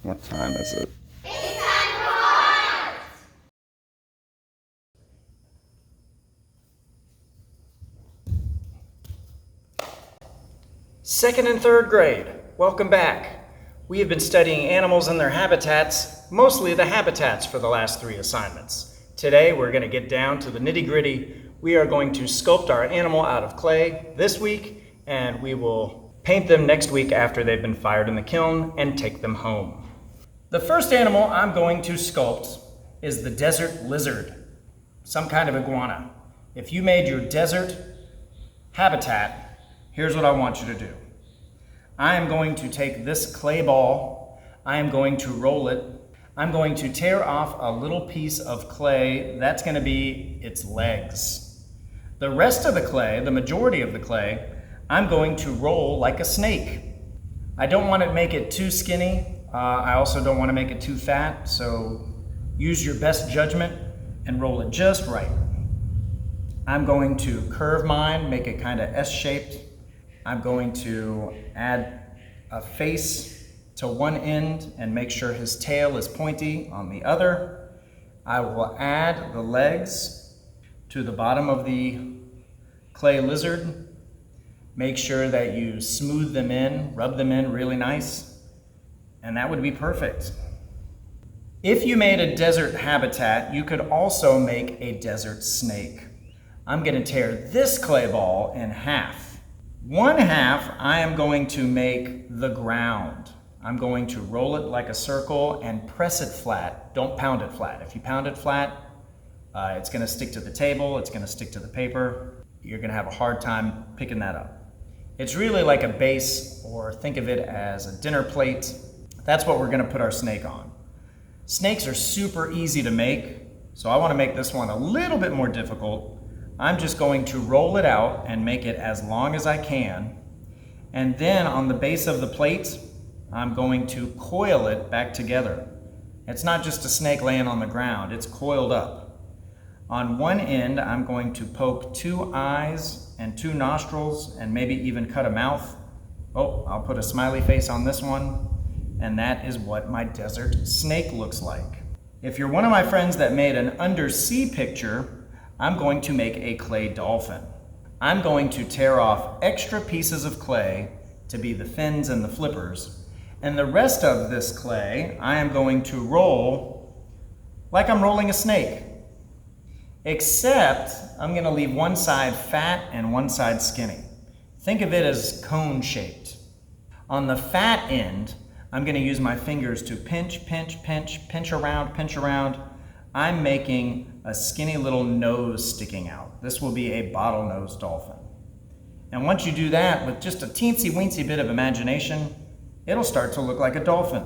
What time is it? It's time for art! Second and third grade, welcome back. We have been studying animals and their habitats, mostly the habitats, for the last 3 assignments. Today we're going to get down to the nitty-gritty. We are going to sculpt our animal out of clay this week, and we will paint them next week after they've been fired in the kiln and take them home. The first animal I'm going to sculpt is the desert lizard, some kind of iguana. If you made your desert habitat, here's what I want you to do. I am going to take this clay ball, I am going to roll it, I'm going to tear off a little piece of clay, that's going to be its legs. The rest of the clay, the majority of the clay, I'm going to roll like a snake. I don't want to make it too skinny, I also don't want to make it too fat, so use your best judgment and roll it just right. I'm going to curve mine, make it kind of S-shaped. I'm going to add a face to one end and make sure his tail is pointy on the other. I will add the legs to the bottom of the clay lizard. Make sure that you smooth them in, rub them in really nice, and that would be perfect. If you made a desert habitat, you could also make a desert snake. I'm going to tear this clay ball in half. One half I am going to make the ground. I'm going to roll it like a circle and press it flat. Don't pound it flat. If you pound it flat, it's going to stick to the table, it's going to stick to the paper. You're going to have a hard time picking that up. It's really like a base, or think of it as a dinner plate. That's what we're going to put our snake on. Snakes are super easy to make, so I want to make this one a little bit more difficult. I'm just going to roll it out and make it as long as I can. And then on the base of the plate, I'm going to coil it back together. It's not just a snake laying on the ground, it's coiled up. On one end, I'm going to poke 2 eyes and 2 nostrils and maybe even cut a mouth. Oh, I'll put a smiley face on this one. And that is what my desert snake looks like. If you're one of my friends that made an undersea picture, I'm going to make a clay dolphin. I'm going to tear off extra pieces of clay to be the fins and the flippers, and the rest of this clay I am going to roll like I'm rolling a snake. Except I'm going to leave one side fat and one side skinny. Think of it as cone-shaped. On the fat end, I'm going to use my fingers to pinch, pinch, pinch, pinch around. I'm making a skinny little nose sticking out. This will be a bottlenose dolphin. And once you do that with just a teensy-weensy bit of imagination, it'll start to look like a dolphin.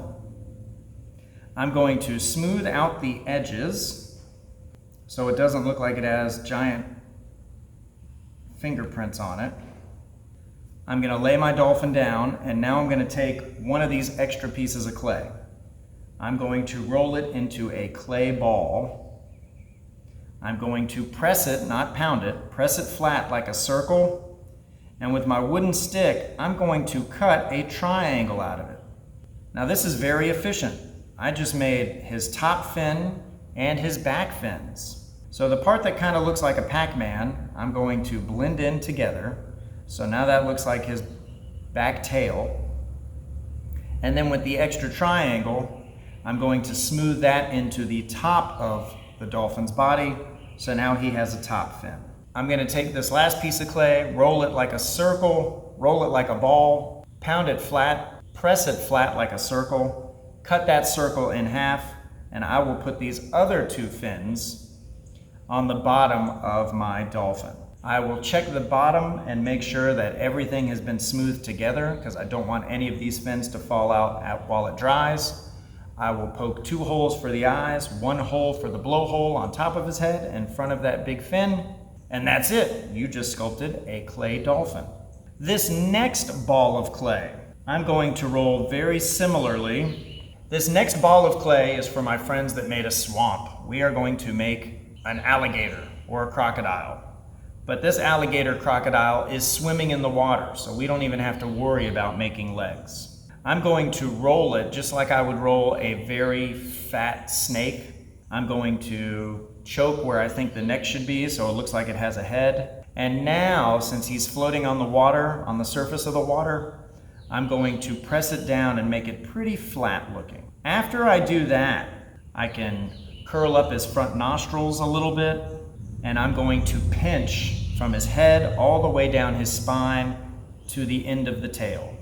I'm going to smooth out the edges so it doesn't look like it has giant fingerprints on it. I'm going to lay my dolphin down, and now I'm going to take one of these extra pieces of clay. I'm going to roll it into a clay ball. I'm going to press it, not pound it, press it flat like a circle, and with my wooden stick, I'm going to cut a triangle out of it. Now this is very efficient. I just made his top fin and his back fins. So the part that kind of looks like a Pac-Man, I'm going to blend in together. So now that looks like his back tail. And then with the extra triangle, I'm going to smooth that into the top of the dolphin's body. So now he has a top fin. I'm going to take this last piece of clay, roll it like a circle, roll it like a ball, pound it flat, press it flat like a circle, cut that circle in half, and I will put these other 2 fins on the bottom of my dolphin. I will check the bottom and make sure that everything has been smoothed together because I don't want any of these fins to fall out while it dries. I will poke 2 holes for the eyes, 1 hole for the blowhole on top of his head in front of that big fin, and that's it. You just sculpted a clay dolphin. This next ball of clay, I'm going to roll very similarly. This next ball of clay is for my friends that made a swamp. We are going to make an alligator or a crocodile. But this alligator crocodile is swimming in the water, so we don't even have to worry about making legs. I'm going to roll it just like I would roll a very fat snake. I'm going to choke where I think the neck should be so it looks like it has a head. And now, since he's floating on the water, on the surface of the water, I'm going to press it down and make it pretty flat looking. After I do that, I can curl up his front nostrils a little bit, and I'm going to pinch from his head all the way down his spine to the end of the tail.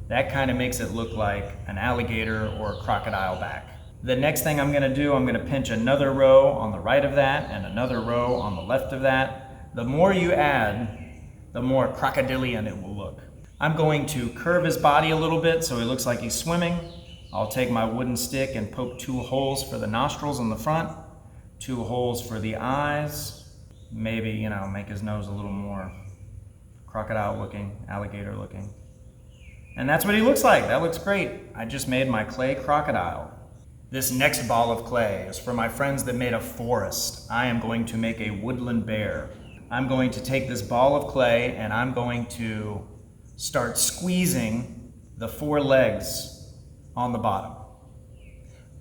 That kind of makes it look like an alligator or a crocodile back. The next thing I'm gonna do, I'm gonna pinch another row on the right of that and another row on the left of that. The more you add, the more crocodilian it will look. I'm going to curve his body a little bit so he looks like he's swimming. I'll take my wooden stick and poke 2 holes for the nostrils in the front, 2 holes for the eyes, maybe, make his nose a little more crocodile looking, alligator looking. And that's what he looks like. That looks great. I just made my clay crocodile. This next ball of clay is for my friends that made a forest. I am going to make a woodland bear. I'm going to take this ball of clay and I'm going to start squeezing the 4 legs on the bottom.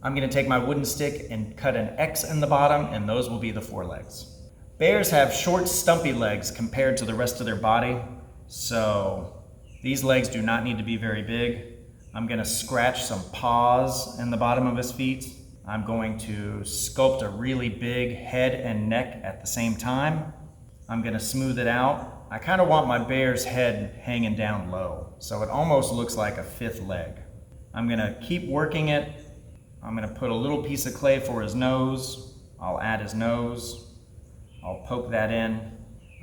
I'm going to take my wooden stick and cut an X in the bottom, and those will be the 4 legs. Bears have short, stumpy legs compared to the rest of their body, so these legs do not need to be very big. I'm going to scratch some paws in the bottom of his feet. I'm going to sculpt a really big head and neck at the same time. I'm going to smooth it out. I kind of want my bear's head hanging down low, so it almost looks like a 5th leg. I'm going to keep working it. I'm going to put a little piece of clay for his nose. I'll add his nose. I'll poke that in.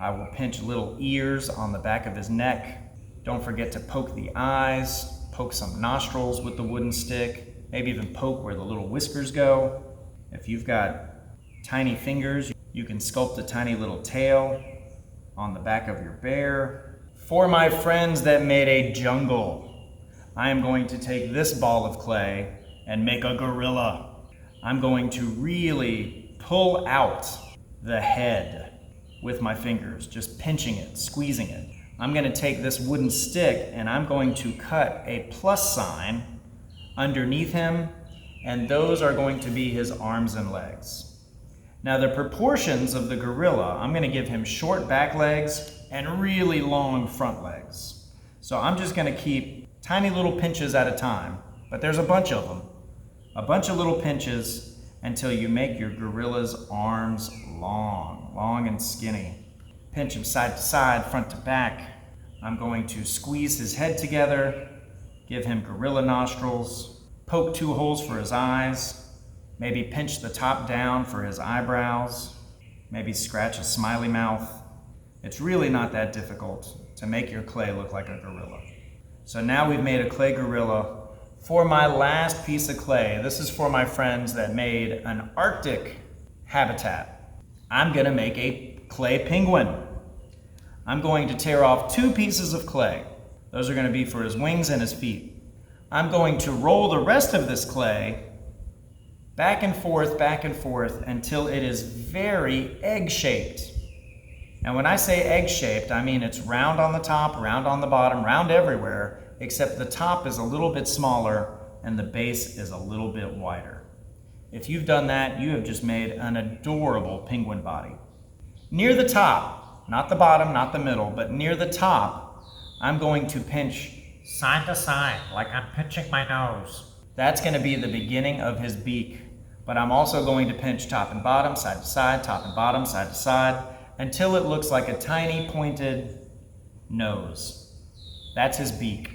I will pinch little ears on the back of his neck. Don't forget to poke the eyes, poke some nostrils with the wooden stick, maybe even poke where the little whiskers go. If you've got tiny fingers, you can sculpt a tiny little tail on the back of your bear. For my friends that made a jungle, I am going to take this ball of clay and make a gorilla. I'm going to really pull out the head with my fingers, just pinching it, squeezing it. I'm going to take this wooden stick and I'm going to cut a plus sign underneath him, and those are going to be his arms and legs. Now the proportions of the gorilla, I'm going to give him short back legs and really long front legs. So I'm just going to keep tiny little pinches at a time, but there's a bunch of them. A bunch of little pinches until you make your gorilla's arms long and skinny. Pinch him side to side, front to back. I'm going to squeeze his head together, give him gorilla nostrils, poke 2 holes for his eyes, maybe pinch the top down for his eyebrows, maybe scratch a smiley mouth. It's really not that difficult to make your clay look like a gorilla. So now we've made a clay gorilla. For my last piece of clay, this is for my friends that made an Arctic habitat. I'm gonna make a clay penguin. I'm going to tear off 2 pieces of clay. Those are going to be for his wings and his feet. I'm going to roll the rest of this clay back and forth until it is very egg-shaped. And when I say egg-shaped, I mean it's round on the top, round on the bottom, round everywhere, except the top is a little bit smaller and the base is a little bit wider. If you've done that, you have just made an adorable penguin body. Near the top, not the bottom, not the middle, but near the top, I'm going to pinch Side to side, like I'm pinching my nose. That's going to be the beginning of his beak, but I'm also going to pinch top and bottom, side to side, top and bottom, side to side, until it looks like a tiny pointed nose. That's his beak.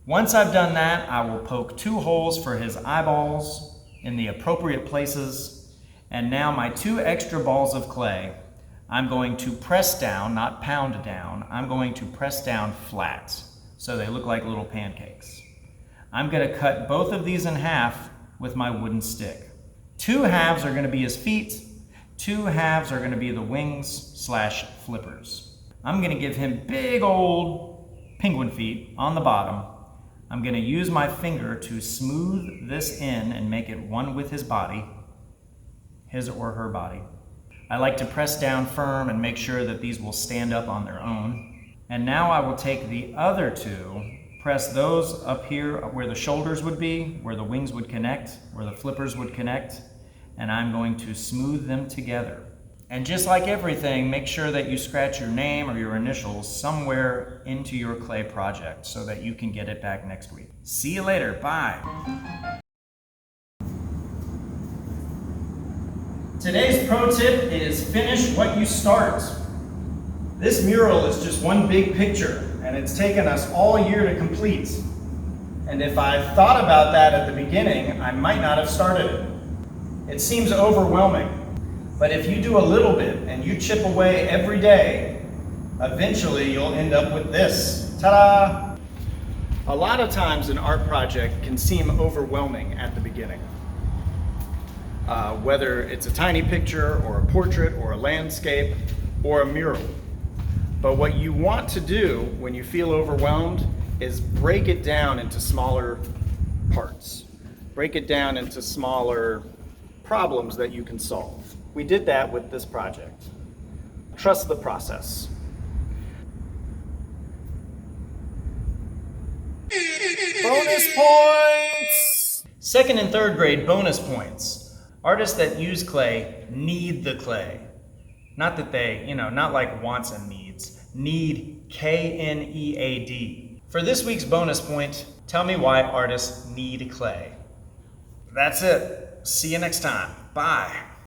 Once I've done that, I will poke 2 holes for his eyeballs in the appropriate places, and now my 2 extra balls of clay, I'm going to press down, not pound down, I'm going to press down flat, so they look like little pancakes. I'm going to cut both of these in half with my wooden stick. 2 halves are going to be his feet, 2 halves are going to be the wings / flippers. I'm going to give him big old penguin feet on the bottom. I'm going to use my finger to smooth this in and make it one with his body, his or her body. I like to press down firm and make sure that these will stand up on their own. And now I will take the other 2 press those up here where the shoulders would be, where the wings would connect, where the flippers would connect, and I'm going to smooth them together. And just like everything, make sure that you scratch your name or your initials somewhere into your clay project so that you can get it back next week. See you later. Bye. Today's pro tip is finish what you start. This mural is just one big picture, and it's taken us all year to complete. And if I thought about that at the beginning, I might not have started it. It seems overwhelming. But if you do a little bit and you chip away every day, eventually you'll end up with this. Ta-da! A lot of times an art project can seem overwhelming at the beginning. Whether it's a tiny picture or a portrait or a landscape or a mural. But what you want to do when you feel overwhelmed is break it down into smaller parts. Break it down into smaller problems that you can solve. We did that with this project. Trust the process. Bonus points! Second and third grade bonus points. Artists that use clay need the clay. Not that they, not like wants and needs. Need, K-N-E-A-D. For this week's bonus point, tell me why artists need clay. That's it. See you next time. Bye.